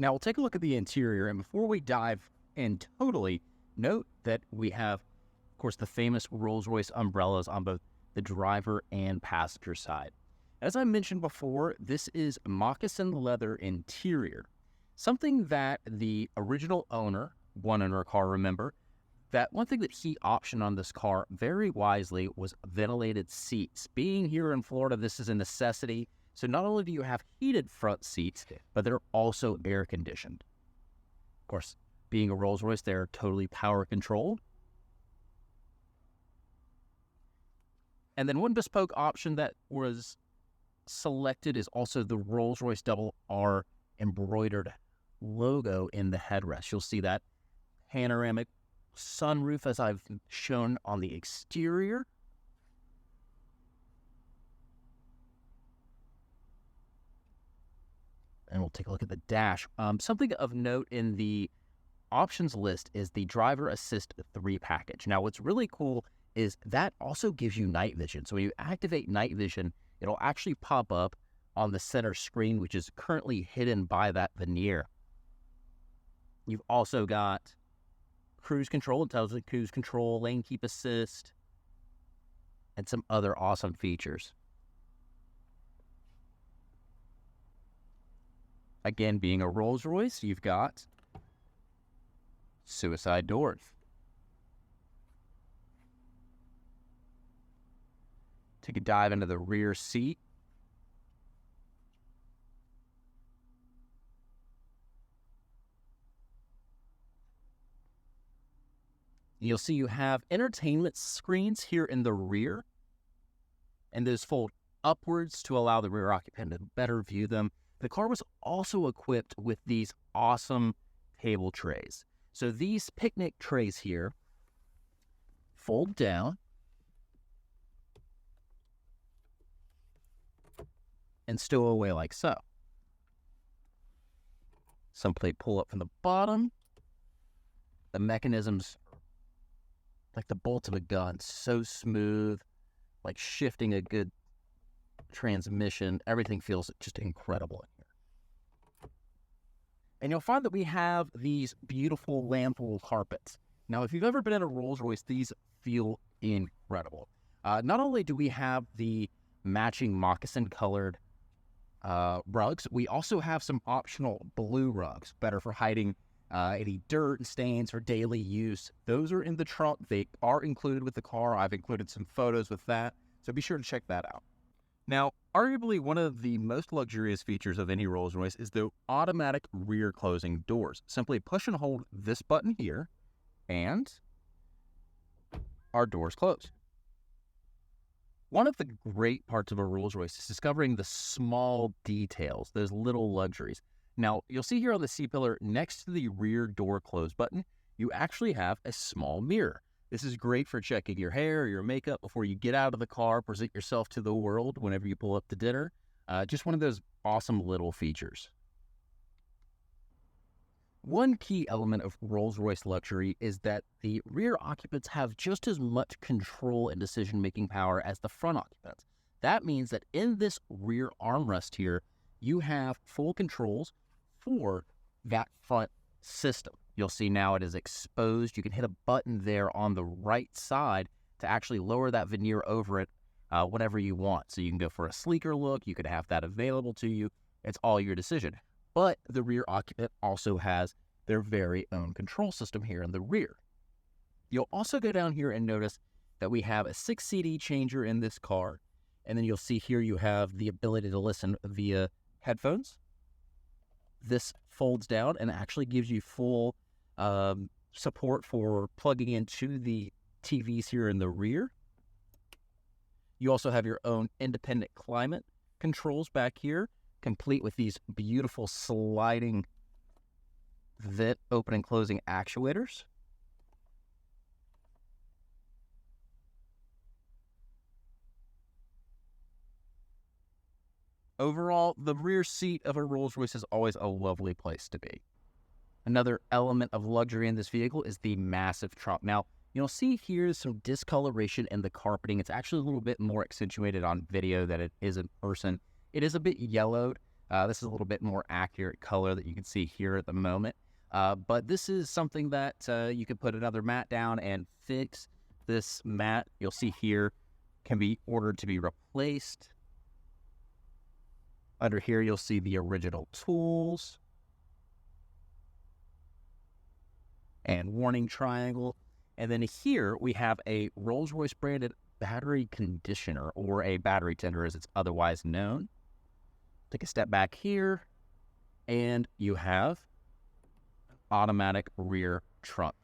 Now we'll take a look at the interior, and before we dive in totally, note that we have, of course, the famous Rolls-Royce umbrellas on both the driver and passenger side. As I mentioned before, this is moccasin leather interior, something that the original owner, one owner car, remember, that one thing that he optioned on this car very wisely was ventilated seats. Being here in Florida, this is a necessity. So not only do you have heated front seats, but they're also air conditioned. Of course, being a Rolls-Royce, they're totally power controlled. And then one bespoke option that was selected is also the Rolls-Royce double R embroidered logo in the headrest. You'll see that panoramic sunroof as I've shown on the exterior. And we'll take a look at the dash. Something of note in the options list is the Driver Assist 3 package. Now, what's really cool is that also gives you night vision. So when you activate night vision, it'll actually pop up on the center screen, which is currently hidden by that veneer. You've also got cruise control, intelligent cruise control, lane keep assist, and some other awesome features. Again, being a Rolls-Royce, you've got suicide doors. Take a dive into the rear seat. You'll see you have entertainment screens here in the rear, and those fold upwards to allow the rear occupant to better view them. The car was also equipped with these awesome table trays. So these picnic trays here fold down and stow away like so. Simply pull up from the bottom. The mechanisms, like the bolt of a gun, so smooth, like shifting a good transmission. Everything feels just incredible in here. And you'll find that we have these beautiful lamp wool carpets. Now, if you've ever been in a Rolls-Royce, these feel incredible. Not only do we have the matching moccasin-colored rugs, we also have some optional blue rugs, better for hiding any dirt and stains for daily use. Those are in the trunk. They are included with the car. I've included some photos with that, so be sure to check that out. Now, arguably one of the most luxurious features of any Rolls-Royce is the automatic rear closing doors. Simply push and hold this button here, and our doors close. One of the great parts of a Rolls-Royce is discovering the small details, those little luxuries. Now, you'll see here on the C-pillar next to the rear door close button, you actually have a small mirror. This is great for checking your hair or your makeup before you get out of the car, present yourself to the world whenever you pull up to dinner. Just one of those awesome little features. One key element of Rolls-Royce luxury is that the rear occupants have just as much control and decision-making power as the front occupants. That means that in this rear armrest here, you have full controls for that front system. You'll see now it is exposed. You can hit a button there on the right side to actually lower that veneer over it whenever you want. So you can go for a sleeker look. You could have that available to you. It's all your decision. But the rear occupant also has their very own control system here in the rear. You'll also go down here and notice that we have a 6 CD changer in this car. And then you'll see here you have the ability to listen via headphones. This folds down and actually gives you full support for plugging into the TVs here in the rear. You also have your own independent climate controls back here, complete with these beautiful sliding vent open and closing actuators. Overall, the rear seat of a Rolls-Royce is always a lovely place to be. Another element of luxury in this vehicle is the massive trunk. Now, you'll see here some discoloration in the carpeting. It's actually a little bit more accentuated on video than it is in person. It is a bit yellowed. This is a little bit more accurate color that you can see here at the moment. But this is something that you can put another mat down and fix. This mat, you'll see here, can be ordered to be replaced. Under here, you'll see the original tools and warning triangle. And then here we have a Rolls-Royce branded battery conditioner, or a battery tender as it's otherwise known. Take a step back here, and you have automatic rear trunk.